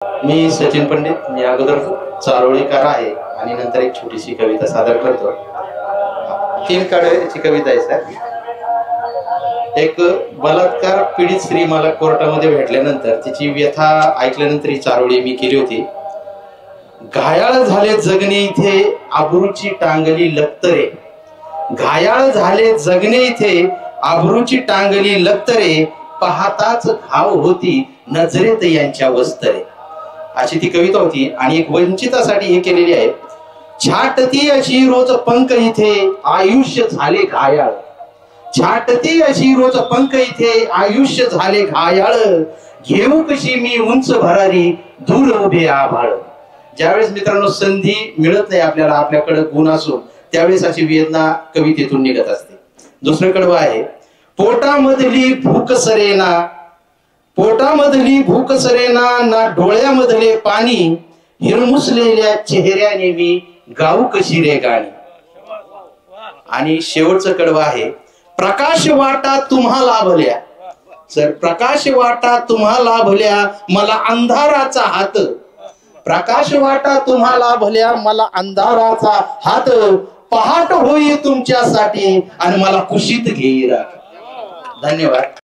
मी सचिन पंडित। मी अगोदर चारोळीकर आहे आणि नंतर एक छोटीशी कविता सादर करतो। 3 कडव्याची कविता आहे सर। एक बलात्कार पीडित स्त्री मला कोर्टामध्ये भेटल्यानंतर तिची व्यथा ऐकल्यानंतर ही चारोळी मी केली होती। घायाळ झाले जगणे इथे आबरूची टांगली लक्तरे, घायाळ झाले जगणे इथे आबरूची टांगली लक्तरे, पाहताच घाव होती नजरेत यांच्या वस्तरे। अशी ती कविता होती आणि एक वंचितासाठी हे केलेली आहे। छाटती अशी रोज पंख इथे आयुष्य झाले घायाळ, छाटती अशी रोज पंख इथे आयुष्य झाले घायाळ, घेऊ कशी मी उंच भरारी दूर उभे आभाळ। ज्यावेळेस मित्रांनो संधी मिळत नाही आपल्याला, आपल्याकडे गुण असो, त्यावेळेस अशी वेदना कवितेतून निघत असते। दुसरं कडवं आहे, पोटामधली भूक सरेना, पोटामधली भूक सरेना ना डोळ्यामधले पाणी, हिरमुसलेल्या चेहऱ्याने मी गाऊ कशी रे गाणी। आणि शेवटचं कडवं आहे, प्रकाश वाटा तुम्हा लाभल्या, सर प्रकाश वाटा तुम्हा लाभल्या मला अंधाराचा हात, प्रकाश वाटा तुम्हा लाभल्या मला अंधाराचा हात, पहाट होई तुमच्यासाठी आणि मला कुशीत घेईरा। धन्यवाद।